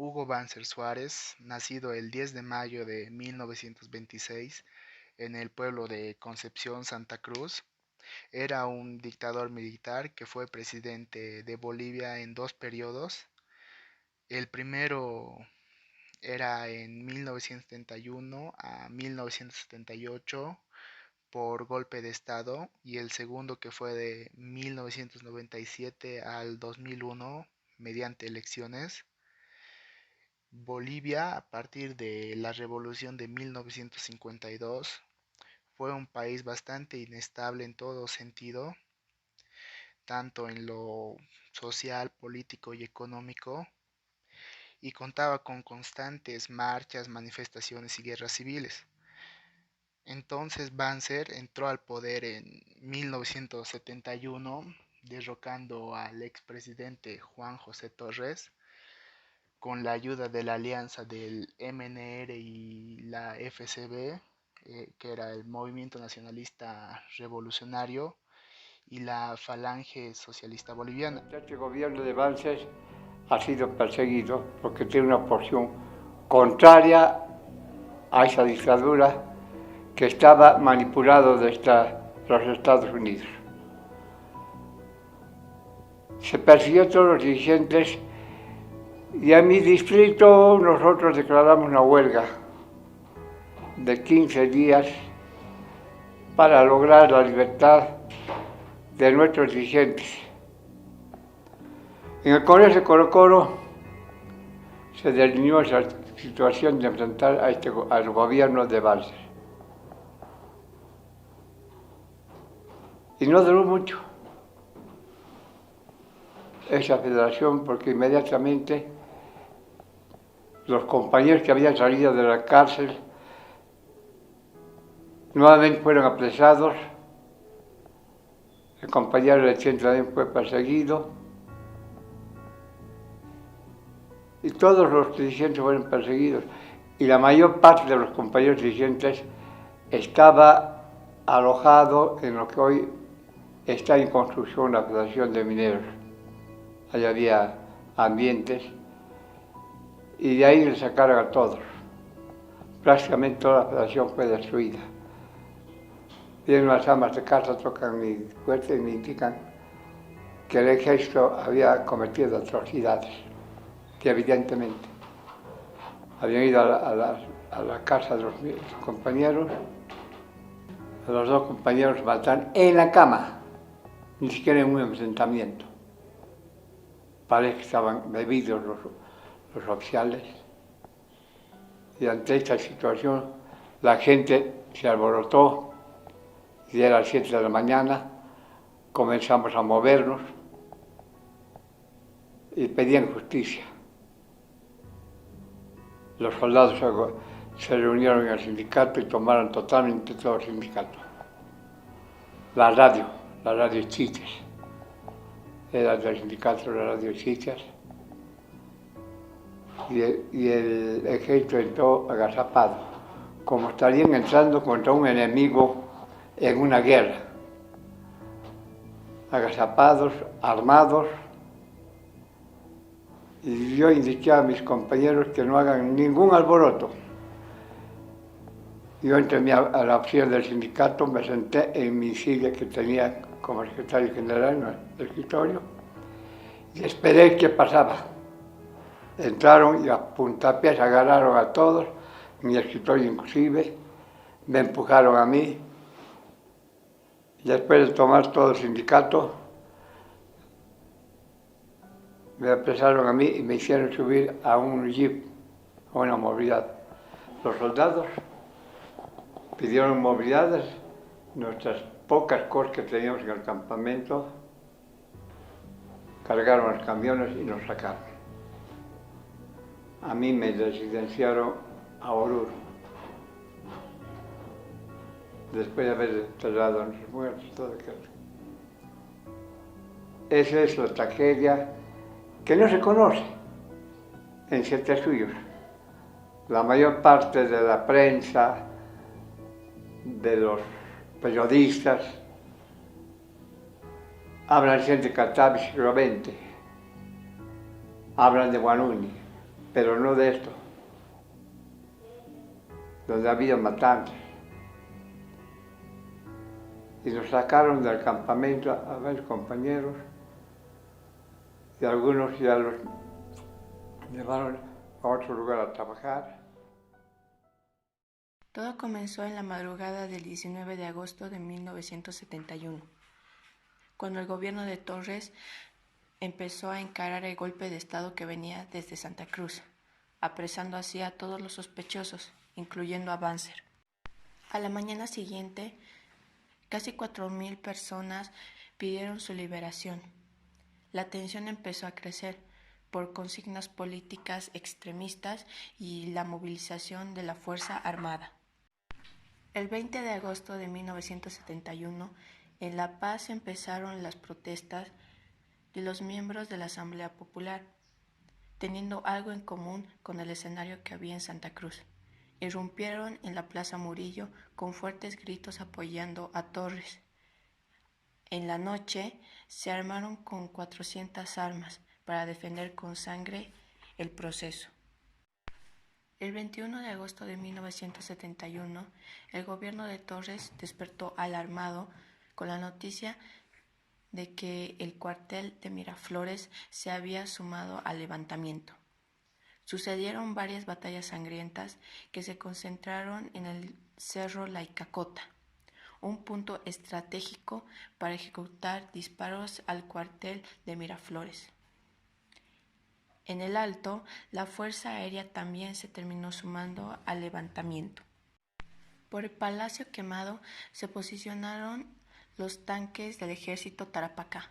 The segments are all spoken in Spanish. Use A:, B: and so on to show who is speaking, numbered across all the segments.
A: Hugo Banzer Suárez, nacido el 10 de mayo de 1926 en el pueblo de Concepción, Santa Cruz, era un dictador militar que fue presidente de Bolivia en dos periodos. El primero era en 1971 a 1978 por golpe de Estado y el segundo que fue de 1997 al 2001 mediante elecciones. Bolivia, a partir de la revolución de 1952, fue un país bastante inestable en todo sentido, tanto en lo social, político y económico, y contaba con constantes marchas, manifestaciones y guerras civiles. Entonces Banzer entró al poder en 1971, derrocando al expresidente Juan José Torres con la ayuda de la alianza del MNR y la FCB, que era el Movimiento Nacionalista Revolucionario, y la Falange Socialista Boliviana.
B: Este gobierno de Banzer ha sido perseguido porque tiene una posición contraria a esa dictadura que estaba manipulado desde los Estados Unidos. Se persiguió a todos los dirigentes y en mi distrito nosotros declaramos una huelga de 15 días para lograr la libertad de nuestros dirigentes. En el Congreso de Colo-Colo se delineó esa situación de enfrentar al gobierno de Banzer. Y no duró mucho esa federación porque inmediatamente los compañeros que habían salido de la cárcel nuevamente fueron apresados. El compañero Lechén también fue perseguido. Y todos los dirigentes fueron perseguidos. Y la mayor parte de los compañeros dirigentes estaba alojado en lo que hoy está en construcción la Federación de Mineros. Allí había ambientes y de ahí le sacaron a todos. Prácticamente toda la federación fue destruida. Vienen las amas de casa, tocan mi puerta y me indican que el ejército había cometido atrocidades, que evidentemente habían ido a la casa de los compañeros. A los dos compañeros mataron en la cama, ni siquiera en un enfrentamiento. Parece que estaban bebidos los oficiales. Y ante esta situación la gente se alborotó y era las 7 de la mañana, comenzamos a movernos y pedían justicia. Los soldados se reunieron en el sindicato y tomaron totalmente todo el sindicato. La radio Chichas, era del sindicato la radio Chichas. Y el ejército entró agazapado, como estarían entrando contra un enemigo en una guerra. Agazapados, armados, y yo indiqué a mis compañeros que no hagan ningún alboroto. Yo entré a la oficina del sindicato, me senté en mi silla que tenía como secretario general en el escritorio y esperé qué pasaba. Entraron y a puntapiés agarraron a todos, mi escritorio inclusive, me empujaron a mí. Y después de tomar todo el sindicato, me apresaron a mí y me hicieron subir a un jeep, a una movilidad. Los soldados pidieron movilidades, nuestras pocas cosas que teníamos en el campamento, cargaron los camiones y nos sacaron. A mí me residenciaron a Oruro, después de haber enterrado a nuestros muertos, todo aquello. Esa es la tragedia que no se conoce en Siete Suyos. La mayor parte de la prensa, de los periodistas, hablan siempre de Catavi siglo XX, hablan de Guanuni, pero no de esto, donde había matanzas. Y nos sacaron del campamento a ver compañeros, y algunos ya los llevaron a otro lugar a trabajar.
C: Todo comenzó en la madrugada del 19 de agosto de 1971, cuando el gobierno de Torres empezó a encarar el golpe de Estado que venía desde Santa Cruz, apresando así a todos los sospechosos, incluyendo a Banzer. A la mañana siguiente, casi 4.000 personas pidieron su liberación. La tensión empezó a crecer por consignas políticas extremistas y la movilización de la Fuerza Armada. El 20 de agosto de 1971, en La Paz empezaron las protestas de los miembros de la Asamblea Popular, teniendo algo en común con el escenario que había en Santa Cruz. Irrumpieron en la Plaza Murillo con fuertes gritos apoyando a Torres. En la noche se armaron con 400 armas para defender con sangre el proceso. El 21 de agosto de 1971, el gobierno de Torres despertó alarmado con la noticia de que el cuartel de Miraflores se había sumado al levantamiento. Sucedieron varias batallas sangrientas que se concentraron en el Cerro La Icacota, un punto estratégico para ejecutar disparos al cuartel de Miraflores. En el Alto, la Fuerza Aérea también se terminó sumando al levantamiento. Por el Palacio Quemado se posicionaron los tanques del ejército Tarapacá,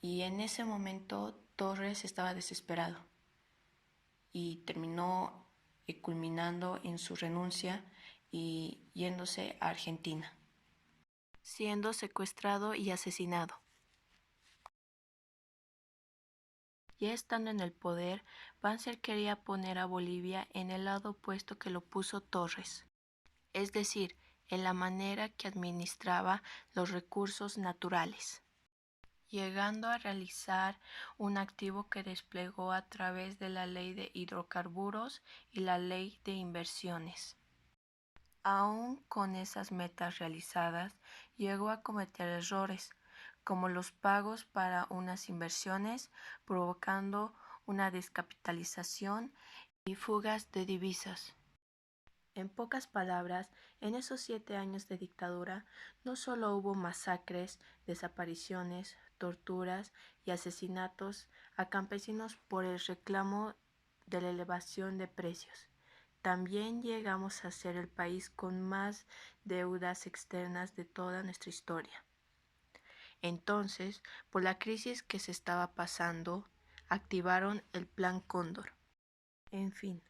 C: y en ese momento Torres estaba desesperado y terminó culminando en su renuncia y yéndose a Argentina, siendo secuestrado y asesinado. Ya estando en el poder, Banzer quería poner a Bolivia en el lado opuesto que lo puso Torres, es decir, en la manera que administraba los recursos naturales, llegando a realizar un activo que desplegó a través de la Ley de Hidrocarburos y la Ley de Inversiones. Aún con esas metas realizadas, llegó a cometer errores, como los pagos para unas inversiones, provocando una descapitalización y fugas de divisas. En pocas palabras, en esos 7 años de dictadura no solo hubo masacres, desapariciones, torturas y asesinatos a campesinos por el reclamo de la elevación de precios. También llegamos a ser el país con más deudas externas de toda nuestra historia. Entonces, por la crisis que se estaba pasando, activaron el Plan Cóndor. En fin,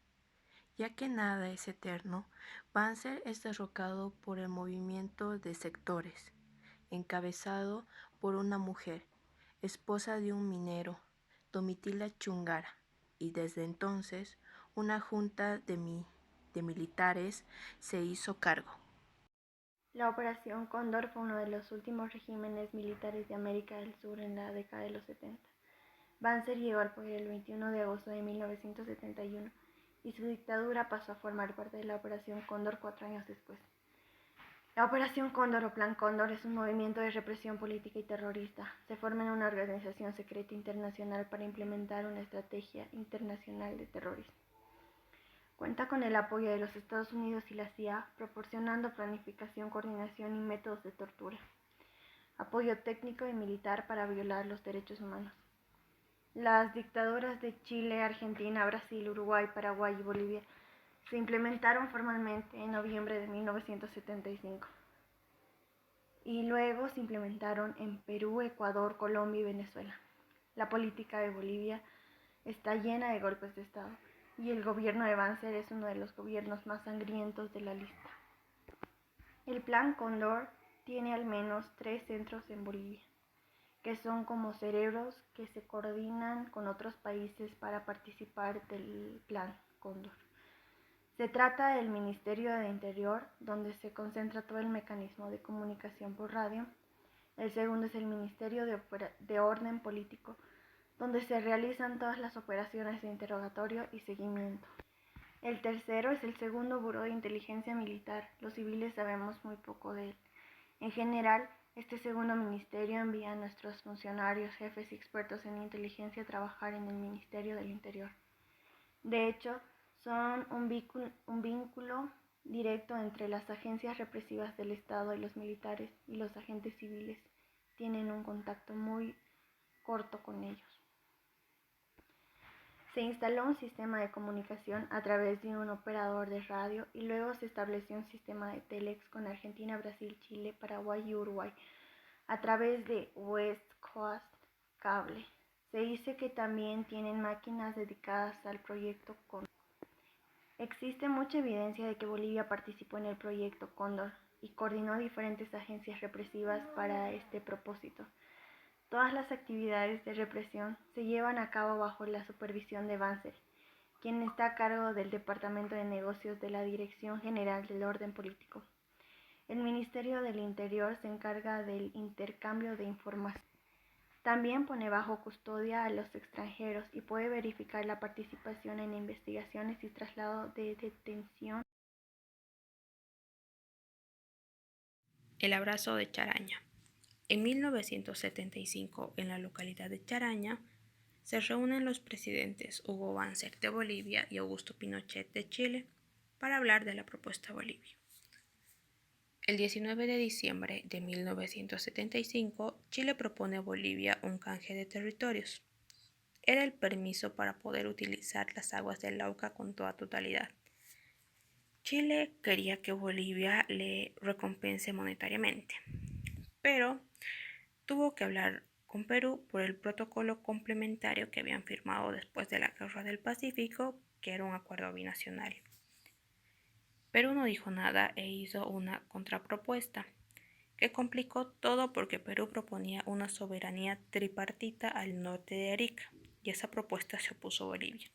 C: ya que nada es eterno, Banzer es derrocado por el movimiento de sectores, encabezado por una mujer, esposa de un minero, Domitila Chungara, y desde entonces una junta de militares se hizo cargo.
D: La Operación Cóndor fue uno de los últimos regímenes militares de América del Sur en la década de los 70. Banzer llegó al poder el 21 de agosto de 1971 y su dictadura pasó a formar parte de la Operación Cóndor 4 años después. La Operación Cóndor o Plan Cóndor es un movimiento de represión política y terrorista. Se forma en una organización secreta internacional para implementar una estrategia internacional de terrorismo. Cuenta con el apoyo de los Estados Unidos y la CIA, proporcionando planificación, coordinación y métodos de tortura, apoyo técnico y militar para violar los derechos humanos. Las dictaduras de Chile, Argentina, Brasil, Uruguay, Paraguay y Bolivia se implementaron formalmente en noviembre de 1975 y luego se implementaron en Perú, Ecuador, Colombia y Venezuela. La política de Bolivia está llena de golpes de Estado y el gobierno de Banzer es uno de los gobiernos más sangrientos de la lista. El Plan Cóndor tiene al menos 3 centros en Bolivia, que son como cerebros que se coordinan con otros países para participar del Plan Cóndor. Se trata del Ministerio de Interior, donde se concentra todo el mecanismo de comunicación por radio. El segundo es el Ministerio de Orden Político, donde se realizan todas las operaciones de interrogatorio y seguimiento. El tercero es el segundo Buró de Inteligencia Militar. Los civiles sabemos muy poco de él. En general, este segundo ministerio envía a nuestros funcionarios, jefes y expertos en inteligencia a trabajar en el Ministerio del Interior. De hecho, son un vínculo directo entre las agencias represivas del Estado y los militares, y los agentes civiles tienen un contacto muy corto con ellos. Se instaló un sistema de comunicación a través de un operador de radio y luego se estableció un sistema de telex con Argentina, Brasil, Chile, Paraguay y Uruguay a través de West Coast Cable. Se dice que también tienen máquinas dedicadas al proyecto Cóndor. Existe mucha evidencia de que Bolivia participó en el proyecto Cóndor y coordinó diferentes agencias represivas para este propósito. Todas las actividades de represión se llevan a cabo bajo la supervisión de Banzer, quien está a cargo del Departamento de Negocios de la Dirección General del Orden Político. El Ministerio del Interior se encarga del intercambio de información. También pone bajo custodia a los extranjeros y puede verificar la participación en investigaciones y traslado de detención.
C: El abrazo de Charaña. En 1975, en la localidad de Charaña, se reúnen los presidentes Hugo Banzer de Bolivia y Augusto Pinochet de Chile para hablar de la propuesta Bolivia. El 19 de diciembre de 1975, Chile propone a Bolivia un canje de territorios. Era el permiso para poder utilizar las aguas del Lauca con toda totalidad. Chile quería que Bolivia le recompense monetariamente, pero tuvo que hablar con Perú por el protocolo complementario que habían firmado después de la Guerra del Pacífico, que era un acuerdo binacional. Perú no dijo nada e hizo una contrapropuesta, que complicó todo porque Perú proponía una soberanía tripartita al norte de Arica, y esa propuesta se opuso Bolivia.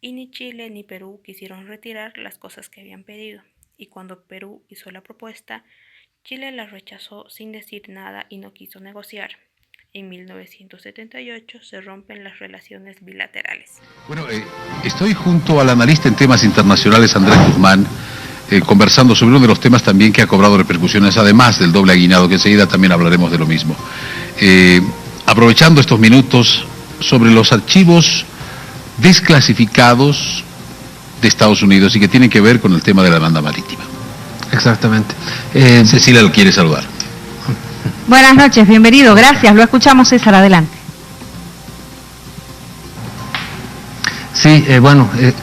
C: Y ni Chile ni Perú quisieron retirar las cosas que habían pedido, y cuando Perú hizo la propuesta, Chile la rechazó sin decir nada y no quiso negociar. En 1978 se rompen las relaciones bilaterales.
E: Bueno, estoy junto al analista en temas internacionales Andrés Guzmán, conversando sobre uno de los temas también que ha cobrado repercusiones, además del doble aguinaldo, que enseguida también hablaremos de lo mismo. Aprovechando estos minutos sobre los archivos desclasificados de Estados Unidos y que tienen que ver con el tema de la demanda marítima.
F: Exactamente.
E: Cecilia lo quiere saludar.
G: Buenas noches, bienvenido, gracias, lo escuchamos, César, adelante.
F: Sí,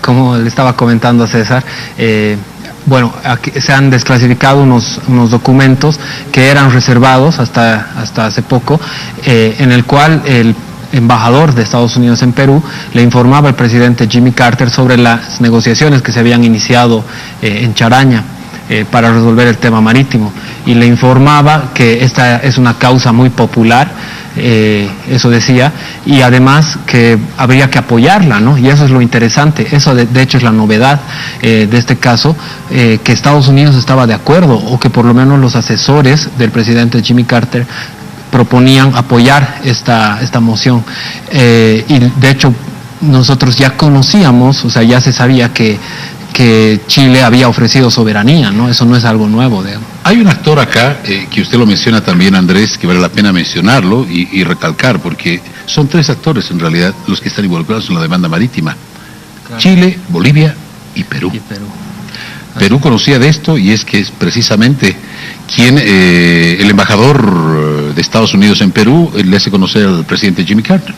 F: como le estaba comentando a César, aquí se han desclasificado unos documentos que eran reservados hasta hace poco, en el cual el embajador de Estados Unidos en Perú le informaba al presidente Jimmy Carter sobre las negociaciones que se habían iniciado en Charaña para resolver el tema marítimo, y le informaba que esta es una causa muy popular, eso decía, y además que habría que apoyarla, ¿no? Y eso es lo interesante, eso de hecho es la novedad de este caso, que Estados Unidos estaba de acuerdo, o que por lo menos los asesores del presidente Jimmy Carter proponían apoyar esta moción, y de hecho nosotros ya conocíamos, o sea, ya se sabía que Chile había ofrecido soberanía, ¿no? Eso no es algo nuevo, digamos.
E: Hay un actor acá, que usted lo menciona también, Andrés, que vale la pena mencionarlo y recalcar, porque son tres actores en realidad los que están involucrados en la demanda marítima. Claro. Chile, Bolivia y Perú. Perú conocía de esto, y es que es precisamente quien, el embajador de Estados Unidos en Perú, le hace conocer al presidente Jimmy Carter.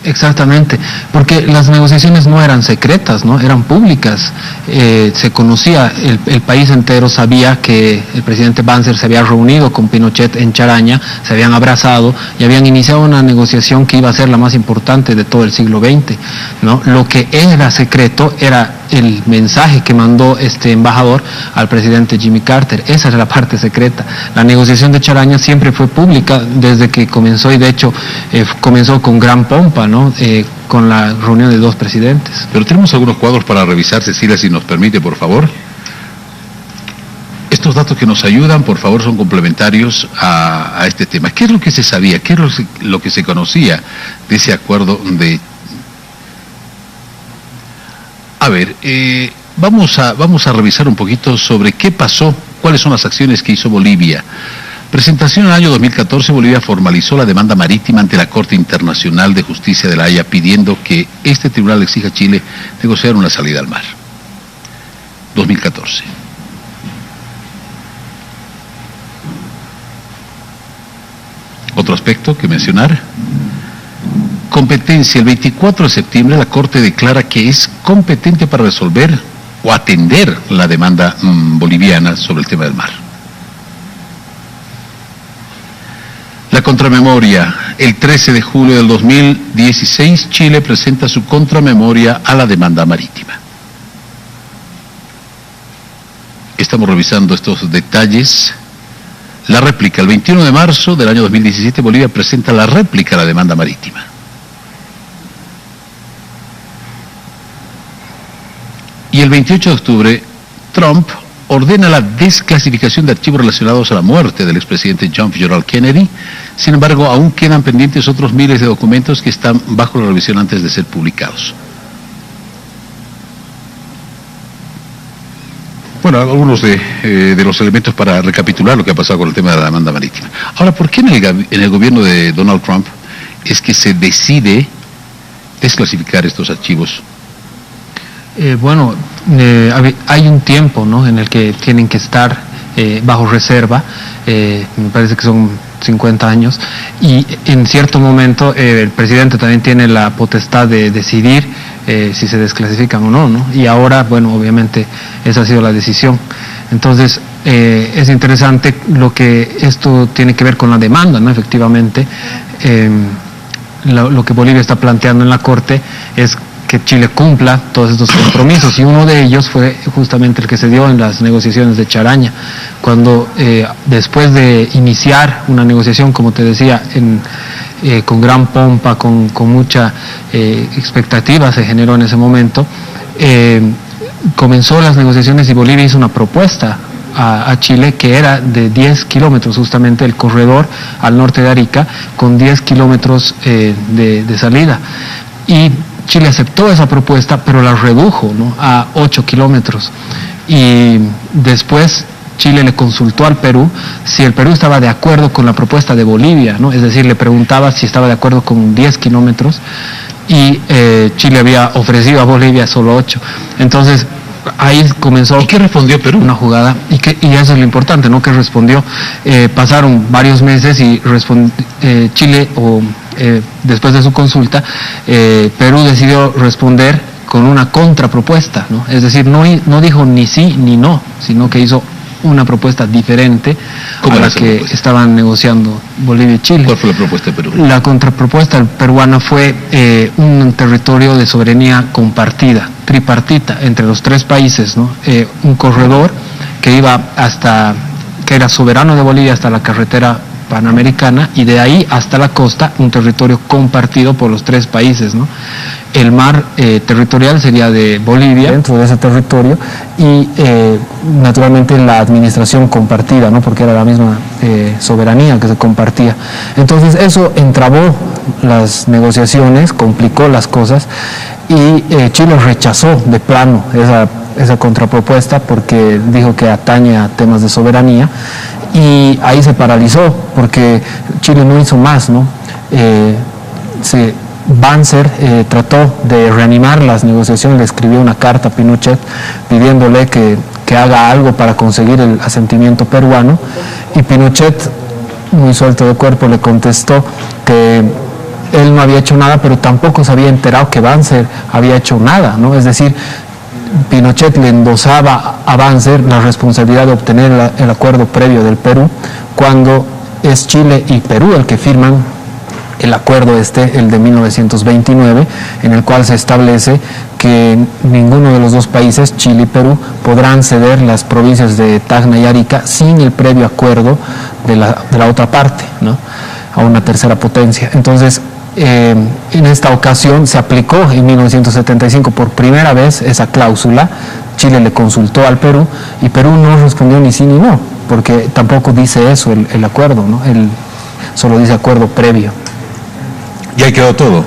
F: Exactamente, porque las negociaciones no eran secretas, ¿no? Eran públicas, se conocía, el país entero sabía que el presidente Banzer se había reunido con Pinochet en Charaña, se habían abrazado y habían iniciado una negociación que iba a ser la más importante de todo el siglo XX, ¿no? Lo que era secreto era el mensaje que mandó este embajador al presidente Jimmy Carter. Esa era la parte secreta. La negociación de Charaña siempre fue pública desde que comenzó, y de hecho comenzó con gran pompa, ¿no? Con la reunión de dos presidentes.
E: Pero tenemos algunos cuadros para revisar, Cecilia, si nos permite, por favor. estos datos que nos ayudan, por favor, son complementarios a este tema. ¿Qué es lo que se sabía? ¿Qué es lo que se conocía de ese acuerdo de... A ver, vamos a revisar un poquito sobre qué pasó, cuáles son las acciones que hizo Bolivia. Presentación en el año 2014, Bolivia formalizó la demanda marítima ante la Corte Internacional de Justicia de la Haya, pidiendo que este tribunal exija a Chile negociar una salida al mar. 2014. Otro aspecto que mencionar. Competencia. El 24 de septiembre la Corte declara que es competente para resolver o atender la demanda boliviana sobre el tema del mar. La contramemoria. El 13 de julio del 2016, Chile presenta su contramemoria a la demanda marítima. Estamos revisando estos detalles. La réplica. El 21 de marzo del año 2017, Bolivia presenta la réplica a la demanda marítima. Y el 28 de octubre, Trump ordena la desclasificación de archivos relacionados a la muerte del expresidente John Fitzgerald Kennedy. Sin embargo, aún quedan pendientes otros miles de documentos que están bajo la revisión antes de ser publicados. Bueno, algunos de los elementos para recapitular lo que ha pasado con el tema de la demanda marítima. Ahora, ¿por qué en el gobierno de Donald Trump es que se decide desclasificar estos archivos?
F: Hay un tiempo, ¿no?, en el que tienen que estar bajo reserva, me parece que son 50 años, y en cierto momento el presidente también tiene la potestad de decidir si se desclasifican o no, ¿no? Y ahora, bueno, obviamente esa ha sido la decisión. Entonces, es interesante lo que esto tiene que ver con la demanda, ¿no? Efectivamente, lo que Bolivia está planteando en la Corte es que Chile cumpla todos estos compromisos, y uno de ellos fue justamente el que se dio en las negociaciones de Charaña, cuando después de iniciar una negociación, como te decía, con gran pompa, con mucha expectativa se generó en ese momento, comenzó las negociaciones y Bolivia hizo una propuesta a Chile que era de 10 kilómetros, justamente el corredor al norte de Arica, con 10 kilómetros de salida, y Chile aceptó esa propuesta, pero la redujo, ¿no?, a 8 kilómetros. Y después Chile le consultó al Perú si el Perú estaba de acuerdo con la propuesta de Bolivia, ¿no? Es decir, le preguntaba si estaba de acuerdo con 10 kilómetros, y Chile había ofrecido a Bolivia solo 8. Entonces, ahí comenzó...
E: ¿Y qué respondió Perú?
F: Una jugada, y eso es lo importante, ¿no?, que respondió. Pasaron varios meses y Chile, después de su consulta, Perú decidió responder con una contrapropuesta, ¿no? Es decir, no dijo ni sí ni no, sino que hizo una propuesta diferente a la que estaban negociando Bolivia y Chile.
E: ¿Cuál fue la propuesta de Perú?
F: La contrapropuesta peruana fue un territorio de soberanía compartida, tripartita, entre los tres países, ¿no? Un corredor que que era soberano de Bolivia hasta la carretera panamericana, y de ahí hasta la costa, un territorio compartido por los tres países, ¿no? El mar territorial sería de Bolivia dentro de ese territorio, y naturalmente la administración compartida, ¿no?, porque era la misma soberanía que se compartía. Entonces eso entramó las negociaciones, complicó las cosas, y Chile rechazó de plano esa contrapropuesta porque dijo que atañe a temas de soberanía, y ahí se paralizó porque Chile no hizo más, ¿no? Banzer trató de reanimar las negociaciones, le escribió una carta a Pinochet pidiéndole que haga algo para conseguir el asentimiento peruano, y Pinochet, muy suelto de cuerpo, le contestó que él no había hecho nada, pero tampoco se había enterado que Banzer había hecho nada, ¿no? Es decir, Pinochet le endosaba a Banzer la responsabilidad de obtener el acuerdo previo del Perú, cuando es Chile y Perú el que firman el acuerdo el de 1929, en el cual se establece que ninguno de los dos países, Chile y Perú, podrán ceder las provincias de Tacna y Arica sin el previo acuerdo de la otra parte, ¿no?, a una tercera potencia. Entonces, en esta ocasión se aplicó en 1975 por primera vez esa cláusula. Chile le consultó al Perú y Perú no respondió ni sí ni no, porque tampoco dice eso el acuerdo, ¿no? Solo dice acuerdo previo.
E: Y ahí quedó todo.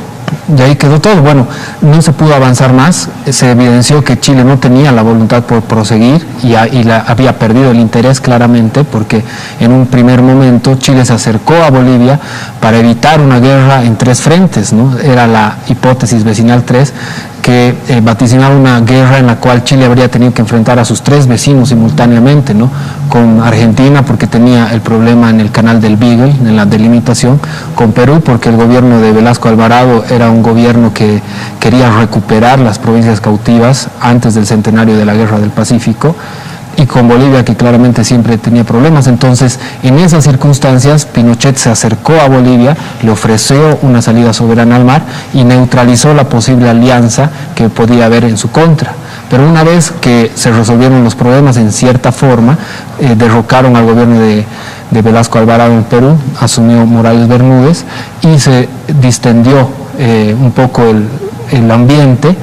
F: Y ahí quedó todo. Bueno, no se pudo avanzar más, se evidenció que Chile no tenía la voluntad por proseguir y había perdido el interés claramente, porque en un primer momento Chile se acercó a Bolivia para evitar una guerra en 3 frentes, ¿no? Era la hipótesis vecinal 3, que vaticinaba una guerra en la cual Chile habría tenido que enfrentar a sus 3 vecinos simultáneamente, ¿no? Con Argentina porque tenía el problema en el canal del Beagle, en la delimitación, con Perú porque el gobierno de Velasco Alvarado era un gobierno que quería recuperar las provincias cautivas antes del centenario de la Guerra del Pacífico, y con Bolivia, que claramente siempre tenía problemas. Entonces, en esas circunstancias, Pinochet se acercó a Bolivia, le ofreció una salida soberana al mar y neutralizó la posible alianza que podía haber en su contra. Pero una vez que se resolvieron los problemas en cierta forma, derrocaron al gobierno de Velasco Alvarado en Perú, asumió Morales Bermúdez y se distendió un poco el ambiente,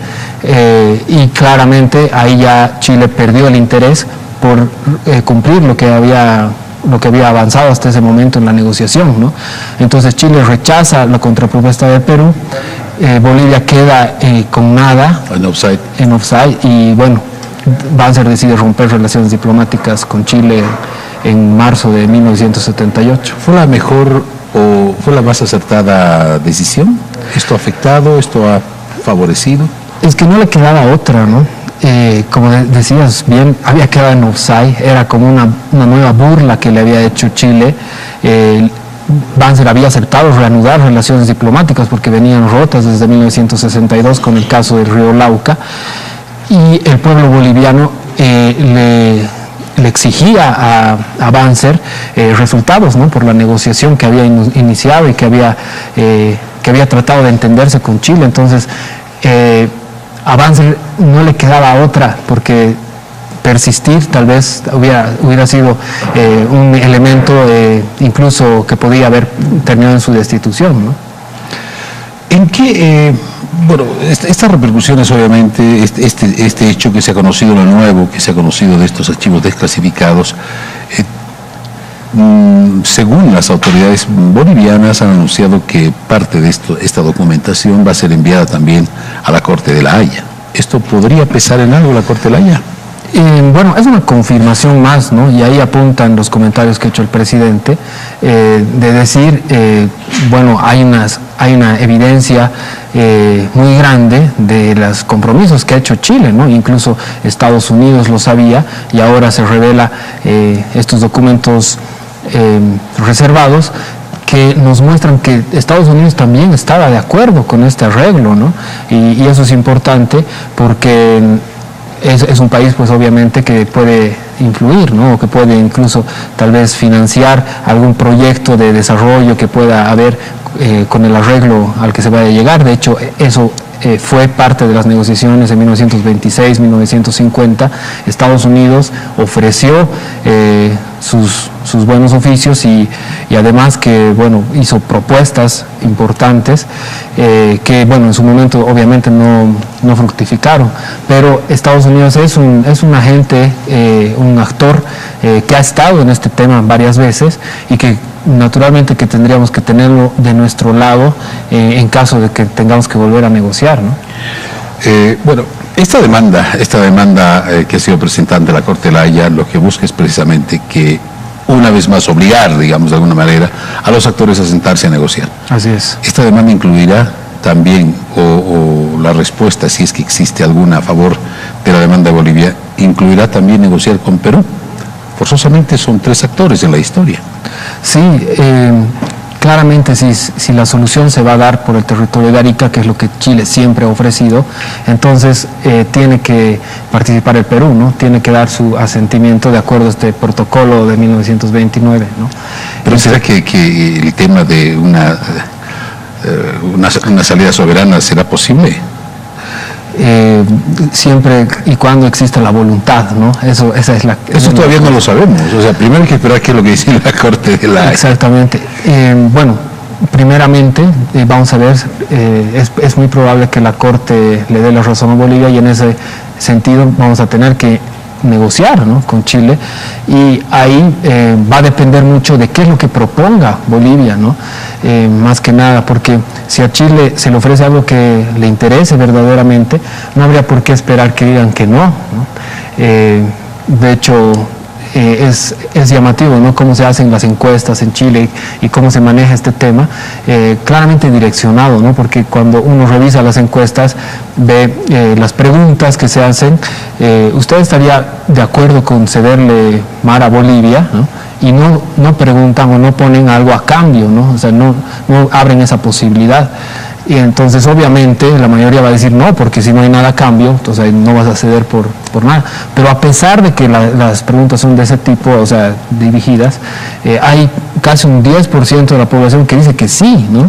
F: y claramente ahí ya Chile perdió el interés por cumplir lo que había avanzado hasta ese momento en la negociación, ¿no? Entonces Chile rechaza la contrapropuesta de Perú, Bolivia queda con nada, en offside, y bueno, Banzer decide romper relaciones diplomáticas con Chile en marzo de 1978.
E: ¿Fue la mejor o fue la más acertada decisión? ¿Esto ha afectado, esto ha favorecido?
F: Es que no le quedaba otra, ¿no? Como decías bien, había quedado en offside, era como una nueva burla que le había hecho Chile. Banzer había aceptado reanudar relaciones diplomáticas porque venían rotas desde 1962 con el caso del río Lauca, y el pueblo boliviano le exigía a Banzer resultados, ¿no? Por la negociación que había iniciado y que había tratado de entenderse con Chile. Entonces, a Banzer no le quedaba otra, porque persistir tal vez hubiera sido un elemento incluso que podía haber terminado en su destitución, ¿no?
E: ¿En qué, bueno, estas repercusiones obviamente, este hecho que se ha conocido, lo nuevo que se ha conocido de estos archivos desclasificados, según las autoridades bolivianas han anunciado que parte de esta documentación va a ser enviada también a la Corte de la Haya. ¿Esto podría pesar en algo la Corte de la Haya?
F: Bueno, es una confirmación más, ¿no? Y ahí apuntan los comentarios que ha hecho el presidente, de decir, bueno, hay una evidencia muy grande de los compromisos que ha hecho Chile, ¿no? Incluso Estados Unidos lo sabía y ahora se revela estos documentos reservados que nos muestran que Estados Unidos también estaba de acuerdo con este arreglo, ¿no? Y eso es importante porque es un país, pues obviamente, que puede influir, ¿no? O que puede incluso tal vez financiar algún proyecto de desarrollo que pueda haber con el arreglo al que se vaya a llegar. De hecho, eso fue parte de las negociaciones en 1926, 1950. Estados Unidos ofreció sus buenos oficios y además que, bueno, hizo propuestas importantes que, bueno, en su momento obviamente no fructificaron, pero Estados Unidos es un agente, un actor que ha estado en este tema varias veces y que naturalmente que tendríamos que tenerlo de nuestro lado en caso de que tengamos que volver a negociar, ¿no?
E: Bueno, esta demanda que ha sido presentada ante la Corte de la Haya, lo que busca es precisamente que una vez más obligar, digamos de alguna manera, a los actores a sentarse a negociar.
F: Así es.
E: Esta demanda incluirá también, o la respuesta, si es que existe alguna a favor de la demanda de Bolivia, incluirá también negociar con Perú. Forzosamente son 3 actores en la historia.
F: Sí, claramente si la solución se va a dar por el territorio de Arica, que es lo que Chile siempre ha ofrecido, entonces tiene que participar el Perú, ¿no? Tiene que dar su asentimiento de acuerdo a este protocolo de 1929, ¿no?
E: Pero ¿será que el tema de una salida soberana será posible?
F: Siempre y cuando exista la voluntad, ¿no? Eso
E: todavía no lo sabemos. O sea, primero hay que esperar qué es lo que dice la Corte de la Haya.
F: Exactamente. Bueno, primeramente, vamos a ver, es muy probable que la Corte le dé la razón a Bolivia y en ese sentido vamos a tener que negociar, ¿no?, con Chile, y ahí va a depender mucho de qué es lo que proponga Bolivia, ¿no? Más que nada, porque si a Chile se le ofrece algo que le interese verdaderamente, no habría por qué esperar que digan que no, ¿no? De hecho, es llamativo, ¿no?, cómo se hacen las encuestas en Chile y cómo se maneja este tema, claramente direccionado, ¿no?, porque cuando uno revisa las encuestas, ve las preguntas que se hacen. ¿Usted estaría de acuerdo con cederle mar a Bolivia?, ¿no? Y no preguntan o no ponen algo a cambio, ¿no? O sea, no abren esa posibilidad. Y entonces obviamente la mayoría va a decir no, porque si no hay nada a cambio, entonces no vas a ceder por nada. Pero a pesar de que las preguntas son de ese tipo, o sea, dirigidas, hay casi un 10% de la población que dice que sí, ¿no?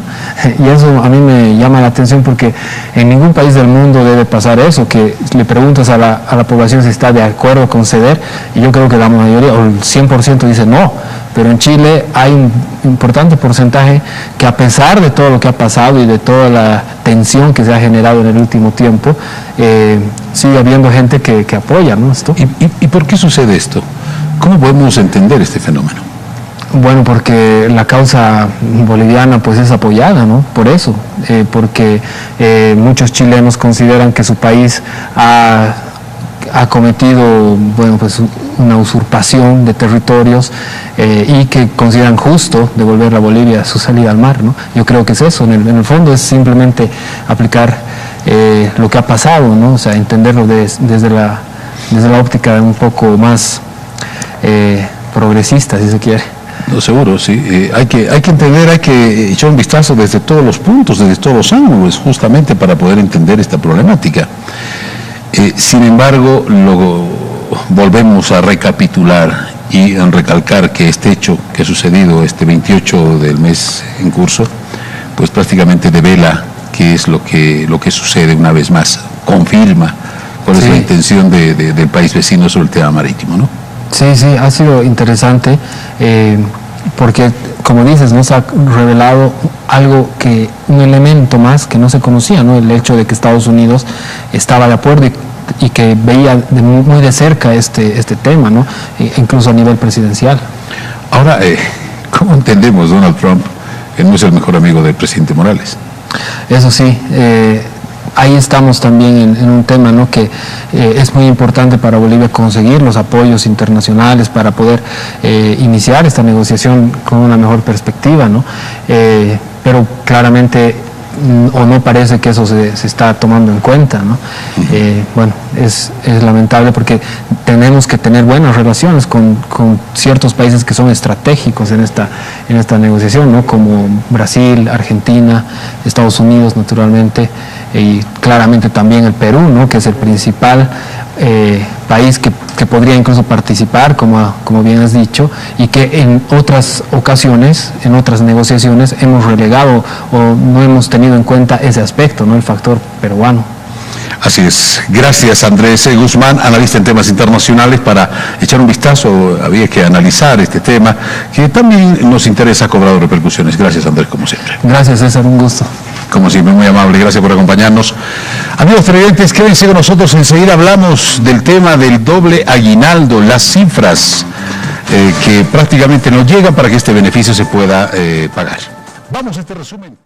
F: Y eso a mí me llama la atención porque en ningún país del mundo debe pasar eso, que le preguntas a la población si está de acuerdo con ceder, y yo creo que la mayoría, o el 100% dice no. Pero en Chile hay un importante porcentaje que, a pesar de todo lo que ha pasado y de toda la tensión que se ha generado en el último tiempo, sigue habiendo gente que apoya, ¿no?, esto.
E: ¿Y por qué sucede esto? ¿Cómo podemos entender este fenómeno?
F: Bueno, porque la causa boliviana pues es apoyada, ¿no?, por eso, porque muchos chilenos consideran que su país ha cometido, bueno, pues una usurpación de territorios y que consideran justo devolver a Bolivia su salida al mar, ¿no? Yo creo que es eso, en el fondo es simplemente aplicar lo que ha pasado, ¿no? O sea, entenderlo desde la óptica un poco más progresista, si se quiere.
E: No, seguro, sí. Hay que entender, hay que echar un vistazo desde todos los puntos, desde todos los ángulos, justamente para poder entender esta problemática. Sin embargo, volvemos a recapitular y a recalcar que este hecho que ha sucedido este 28 del mes en curso, pues prácticamente devela qué es lo que sucede una vez más, confirma cuál es la intención del país vecino sobre el tema marítimo, ¿no?
F: Sí, ha sido interesante porque, como dices, nos ha revelado un elemento más que no se conocía, ¿no? El hecho de que Estados Unidos estaba de acuerdo y que veía muy de cerca este tema, ¿no? Incluso a nivel presidencial.
E: Ahora, ¿cómo entendemos Donald Trump, que no es el mejor amigo del presidente Morales?
F: Eso sí, ahí estamos también en un tema, ¿no?, que es muy importante para Bolivia conseguir los apoyos internacionales para poder iniciar esta negociación con una mejor perspectiva, ¿no? Pero claramente o no parece que eso se está tomando en cuenta, ¿no? Bueno, es lamentable porque tenemos que tener buenas relaciones con ciertos países que son estratégicos en esta negociación, ¿no?, como Brasil, Argentina, Estados Unidos, naturalmente, y claramente también el Perú, ¿no?, que es el principal país que podría incluso participar, como bien has dicho, y que en otras ocasiones, en otras negociaciones, hemos relegado o no hemos tenido en cuenta ese aspecto, ¿no?, el factor peruano.
E: Así es. Gracias, Andrés Guzmán, analista en temas internacionales, para echar un vistazo. Había que analizar este tema, que también nos interesa, ha cobrado repercusiones. Gracias, Andrés, como siempre.
F: Gracias, César, un gusto.
E: Como siempre, muy amable, gracias por acompañarnos. Amigos televidentes, quédense con nosotros, enseguida hablamos del tema del doble aguinaldo, las cifras que prácticamente no llegan para que este beneficio se pueda pagar. Vamos a este resumen.